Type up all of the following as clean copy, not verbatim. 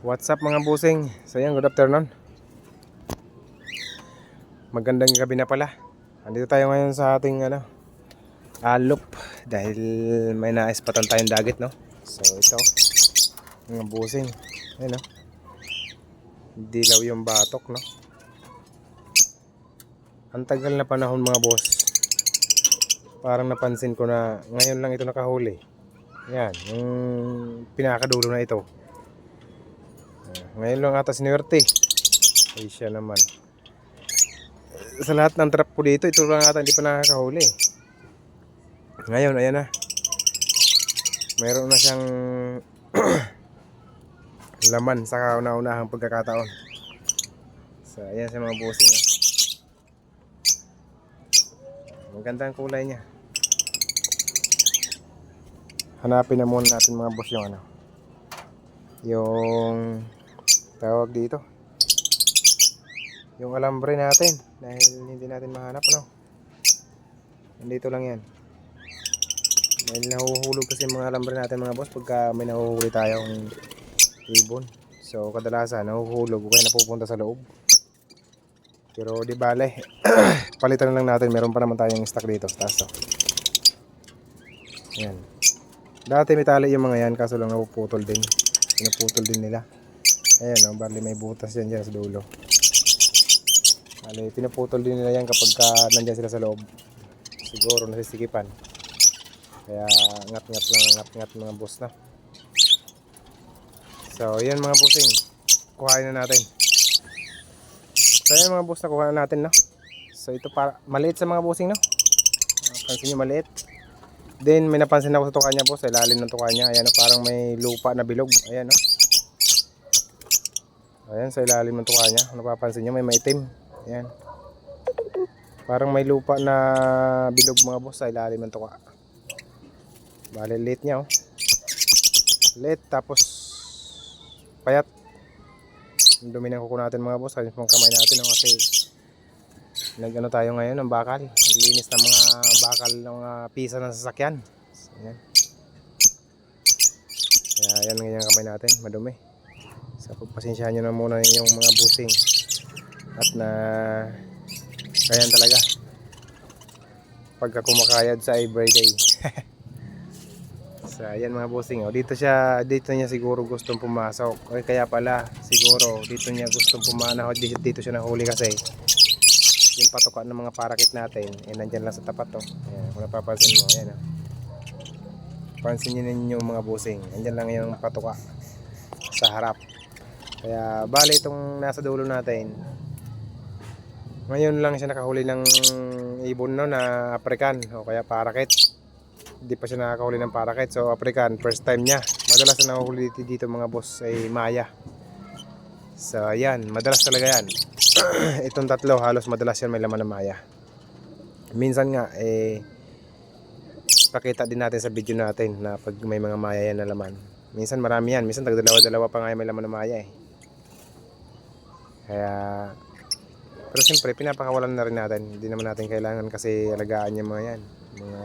What's up mga busing? So yan, good afternoon. Magandang gabi na pala. Andito tayo ngayon sa ating loop. Dahil may naispatan tayong dagat, no? So ito, mga busing. Ayun, no? Dilaw yung batok, no? Ang tagal na panahon mga boss. Parang napansin ko na ngayon lang ito nakahuli. Yan, yung pinakadulo na ito. Ngayon lang ata sinuwerte. Ay siya naman. Sa lahat ng trap ko dito, ito lang ata hindi pa nakakahuli. Ngayon, ayan na. Mayroon na siyang laman sa kauna-unahang pagkakataon. So, ayan sa mga bossing. Maganda ang kulay niya. Hanapin na muna natin mga boss yung yung tawag dito. Yung alambre natin. Dahil hindi natin mahanap, Nandito lang yan. Dahil nahuhulog kasi mga alambre natin mga boss pagka may nahuhuli tayong ibon. So kadalasan nahuhulog o kaya napupunta sa loob. Pero di bale, palitan na lang natin. Meron pa naman tayong stock dito sa taas. Ayan. Dati may tali yung mga yan kaso lang napuputol din. Pinuputol din nila. Ayan, bali may butas yan dyan sa dulo. Bali pinuputol din nila yan kapag nandyan sila sa loob. Siguro nasisikipan. Kaya ngat-ngat mga boss na. So yan mga bossing, kuhain na natin. So yan mga boss na kuhain na natin, So ito para maliit sa mga bossing, Pansin nyo maliit. Then may napansin ako sa tuka niya boss, sa ilalim ng tuka niya. Ayan, parang may lupa na bilog. Ayan, Ayan sa ilalim ng tuka niya. Napapansin nyo may maitim. Ayan. Parang may lupa na bilog mga boss sa ilalim ng tuka. Bale late niya, Late tapos payat. Ang dumi ng kuko natin mga boss, kasi pang kamay natin, kasi nag-ano tayo ngayon ng bakal. Naglinis ng mga bakal ng mga pisa ng sasakyan. So, ayan. Kaya yan ngayon kamay natin, madumi. So pagpasensyahan nyo na muna yung mga busing. At na kayan talaga pagka kumakayad sa everyday. So ayan mga bossing, dito niya siguro gustong pumasok. O kaya pala siguro dito niya gustong pumanaw. Dito siya nahuli kasi yung patukan ng mga parakit natin nandyan lang sa tapat, Ayan, kung napapansin mo, ayan, pansin niyo ninyo mga bossing, nandyan lang yung patuka sa harap. Kaya bali itong nasa dulo natin, ngayon lang siya nakahuli ng ibon, na African o kaya parakit. Hindi pa siya nakakahuli ng parakit. So African, first time niya. Madalas na nakahuli dito mga boss ay maya. So ayan, madalas talaga yan. Itong tatlo halos madalas yan may laman ng maya. Minsan nga pakita din natin sa video natin na pag may mga maya yan na laman. Minsan marami yan, minsan tagdalawa-dalawa pa nga may laman ng maya Kaya pero siyempre pinapakawalan na rin natin. Hindi naman natin kailangan kasi alagaan yung mga yan. Mga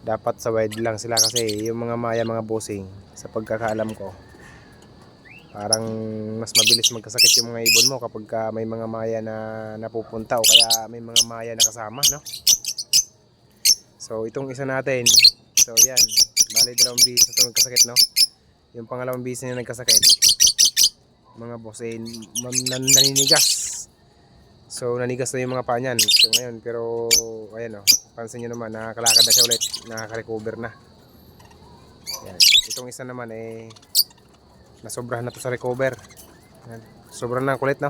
dapat sa wide lang sila kasi yung mga maya mga bossing, sa pagkakaalam ko, parang mas mabilis magkasakit yung mga ibon mo kapag may mga maya na napupunta o kaya may mga maya na kasama, So itong isa natin, so yan, bali dalawang bis na ito nagkasakit, Yung pangalawang bis na nagkasakit mga boss naninigas. So nanigas na yung mga panyan. So ngayon, pero ayan, pansin nyo naman, nakakalakad na siya ulit, nakaka-recover na. Ayan. Itong isa naman nasobrahan na to sa recover. Ayan. Sobrang na kulit,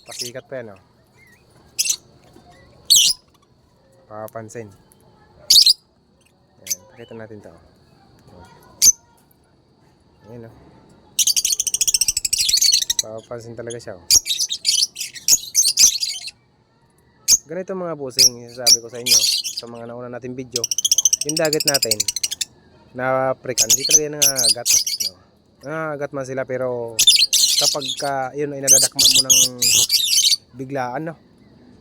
Pasikat pa yan, papansin. Ayan, pakita natin to. Ayan, papansin talaga siya, Ganito mga bossing, sabi ko sa inyo sa mga nauna natin video, yung dagat natin na African, hindi talaga yan nangagat, nangagat man sila, pero kapag yun ay nadadakman mo ng biglaan,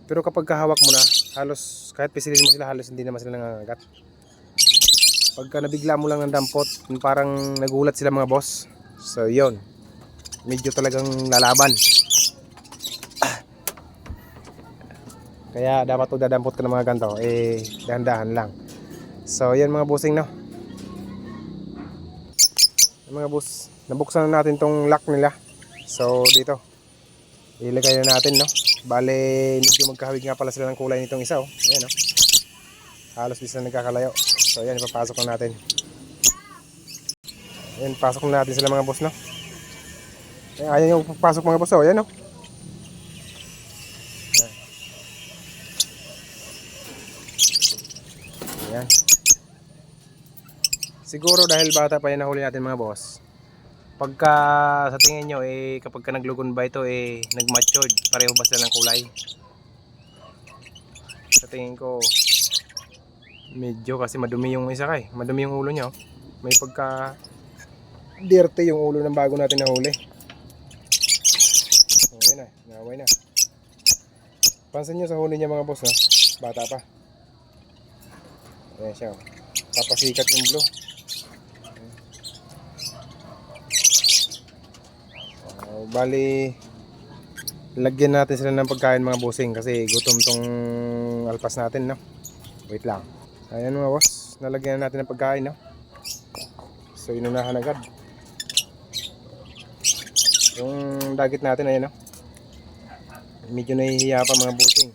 pero kapag kahawak mo na, halos kahit pisilin mo sila, halos hindi naman sila nangagat. Pagka nabigla mo lang ng dampot, parang nagulat sila mga boss. So yun, medyo talagang lalaban. Kaya dapat pag dadampot ka ng mga ganito, dahan-dahan lang. So yan mga bossing, no. Mga boss, nabuksan na natin tong lock nila. So dito, ilagay na natin, no. Bale, medyo magkahawig nga pala sila ng kulay nitong isa, oh. Ayan, oh. Halos di sila nagkakalayo. So yan, ipapasok na natin. Ayan, pasok na natin sila mga boss, no. Ayan yung pasok mga boss, oh. Ayan, oh. Ayan. Siguro dahil bata pa yan nahuli natin mga boss. Pagka sa tingin nyo, kapag ka naglugon ba ito, nag-matured, pareho ba sila ng kulay? Sa tingin ko, medyo kasi madumi yung isa kay. Madumi yung ulo niya, oh. May pagka dirty yung ulo ng bago natin nahuli. Ayan na, naway na. Pansin nyo sa huli niya mga boss, no? Bata pa. Ayan siya, oh. Papasikat yung blue. Bali, lagyan natin sila ng pagkain mga bossing kasi gutom tong alpas natin, no? Wait lang. Ayan mga boss, nalagyan natin ng pagkain, no? So inunahan agad yung dagit natin, ayan, no? Medyo nahihiya pa mga bossing.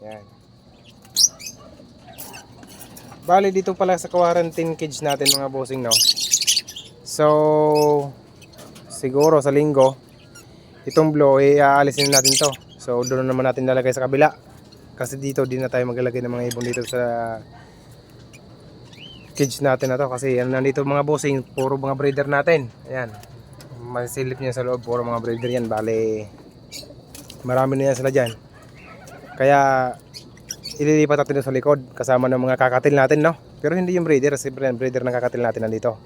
Ayan. Bali dito pala sa quarantine cage natin mga bossing, no? So siguro sa linggo itong blow aalisin natin to. So doon naman natin lalagay sa kabila. Kasi dito din na tayo maglalagay ng mga ibon dito sa cage natin na to. Kasi ano nandito mga bossing, puro mga breeder natin. Ayan. Masilip niya sa loob, puro mga breeder yan. Bale, marami na yan sila dyan. Kaya ililipat natin sa likod kasama ng mga kakatil natin, no? Pero hindi yung breeder, kasi breeder ng kakatil natin nandito.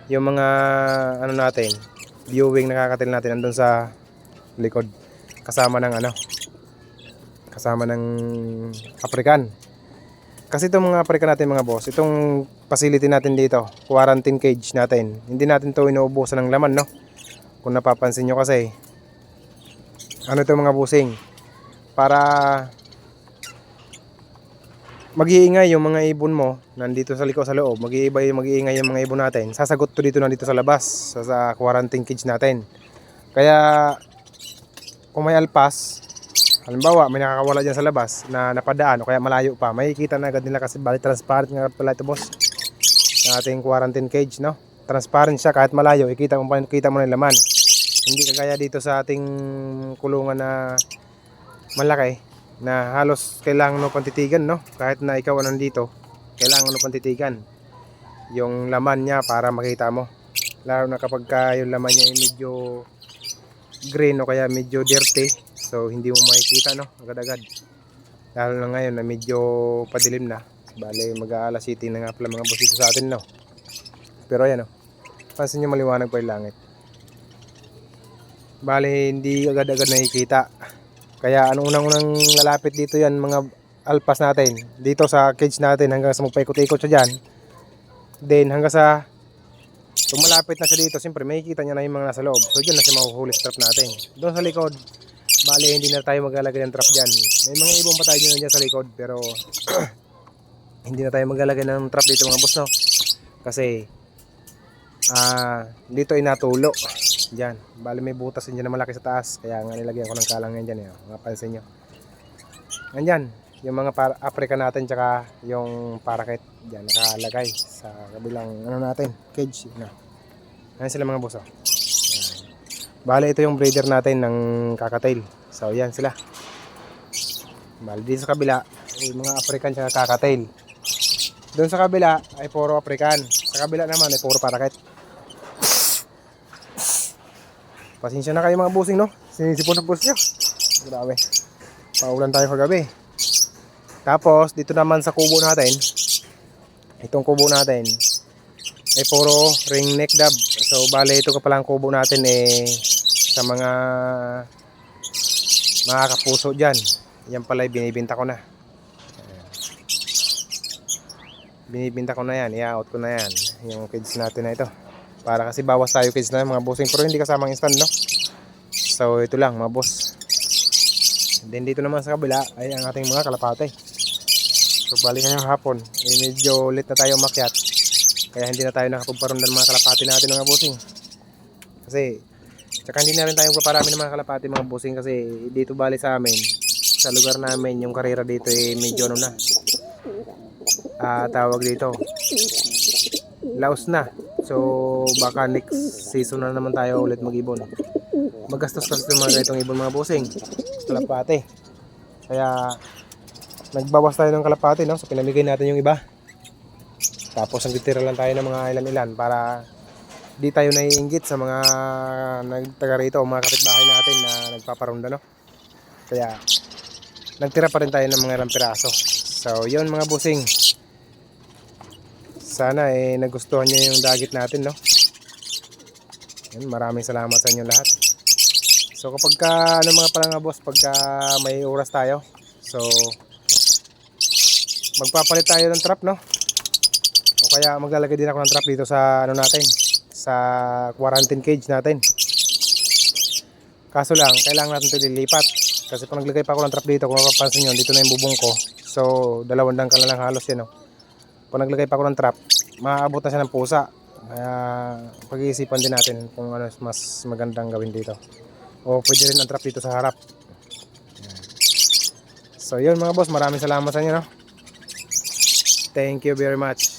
Yung mga ano natin, viewing nakakatil natin nandun sa likod kasama ng kasama ng African. Kasi itong mga African natin mga boss, itong facility natin dito, quarantine cage natin, hindi natin to inuubusan ng laman, no? Kung napapansin nyo kasi ano ito mga busing, para mag-iingay yung mga ibon mo nandito sa likod sa loob, mag-iingay yung mga ibon natin, sasagot to dito nandito sa labas sa quarantine cage natin. Kaya kung may alpas, halimbawa may nakakawala dyan sa labas na napadaan o kaya malayo pa, makikita na agad nila kasi bali transparent nga pala ito boss na ating quarantine cage, no? Transparent siya, kahit malayo kita mo na yung laman. Hindi kagaya dito sa ating kulungan na malaki na halos kailangan mo pantitigan, no? Kahit na ikaw nandito, kailangan mo pantitigan yung laman niya para makita mo. Lalo na kapag yung laman niya ay medyo green o kaya medyo dirty, so hindi mo makikita, no? Agad-agad. Lalo na ngayon na medyo padilim na. Bale, mag-aalas 7 na nga pala mga boss dito sa atin, no? Pero ayan, no? Pansin nyo maliwanag pa yung langit. Bale, hindi agad-agad nakikita. Kaya anong unang-unang lalapit dito yan mga alpas natin, dito sa cage natin hanggang sa magpaikot-ikot siya dyan. Then hanggang sa kung malapit na siya dito, siyempre makikita niya na yung mga nasa loob. So dyan na siya mahuhuli sa trap natin. Doon sa likod, bale hindi na tayo maglalagay ng trap dyan. May mga ibon pa tayo dyan sa likod, pero hindi na tayo maglalagay ng trap dito mga boss, no? Kasi dito ay natulo dyan. Bale may butas din dyan na malaki sa taas, kaya nga nilagyan ko ng kalang yan dyan, mapansin nyo. Andyan yung mga Africa natin tsaka yung parakeet dyan nakalagay sa kabilang natin cage, no? Ayan sila mga boss, oh. Bale ito yung breeder natin ng kakatail. So yan sila. Bale dito sa kabila ay mga African tsaka kakatail. Doon sa kabila ay puro African. Sa kabila naman ay puro parakeet. Pasensya na kayo mga bossing, no? Sinisipon ng boss nyo. Grabe. Paulan tayo kagabi. Tapos dito naman sa kubo natin, itong kubo natin ay puro ring neck dove. So bale ito ka palang kubo natin sa mga kapuso dyan. Yan pala binibenta ko na. binibinta ko na yan, i-out ko na yan yung cage natin na ito, para kasi bawas tayo cage na mga bossing, pero hindi kasamang stand, no? So ito lang mga boss. Then dito naman sa kabila ay ang ating mga kalapate. So bali ngayong hapon medyo late na tayo umakyat, kaya hindi na tayo nakapagparundan ng mga kalapate natin mga bossing. Kasi tsaka hindi na rin tayo paparami ng mga kalapate mga bossing, kasi dito bali sa amin, sa lugar namin, yung karera dito ay medyo ano na, tawag dito, laos na. So baka next season na naman tayo ulit mag-ibon. Magastos kasi yung mga ganitong ibon mga bossing, kalapate. Kaya nagbawas tayo ng kalapate, no? So pinamigay natin yung iba, tapos nagtitira lang tayo ng mga ilan-ilan para di tayo naiinggit sa mga nagtaga rito, mga kapitbahay natin na nagpaparunda, no? Kaya nagtira pa rin tayo ng mga ilang piraso. So yun mga bossing, sana nagustuhan nyo yung dagit natin, no? Yun, maraming salamat sa inyo lahat. So kapag ano mga pala nga boss, pagka may oras tayo, so magpapalit tayo ng trap, no? O kaya maglalagay din ako ng trap dito sa ano natin, sa quarantine cage natin. Kaso lang, kailangan natin ito lilipat, kasi pag naglagay pa ako ng trap dito, kung mapapansin nyo, dito na yung bubong ko. So dalawang dangkal na lang halos yan, no? Pag naglagay pa ako ng trap, maaabot na siya ng pusa. Kaya pag-iisipan din natin kung ano mas magandang gawin dito. O pwede rin ang trap dito sa harap. So yun mga boss, maraming salamat sa inyo, no? Thank you very much.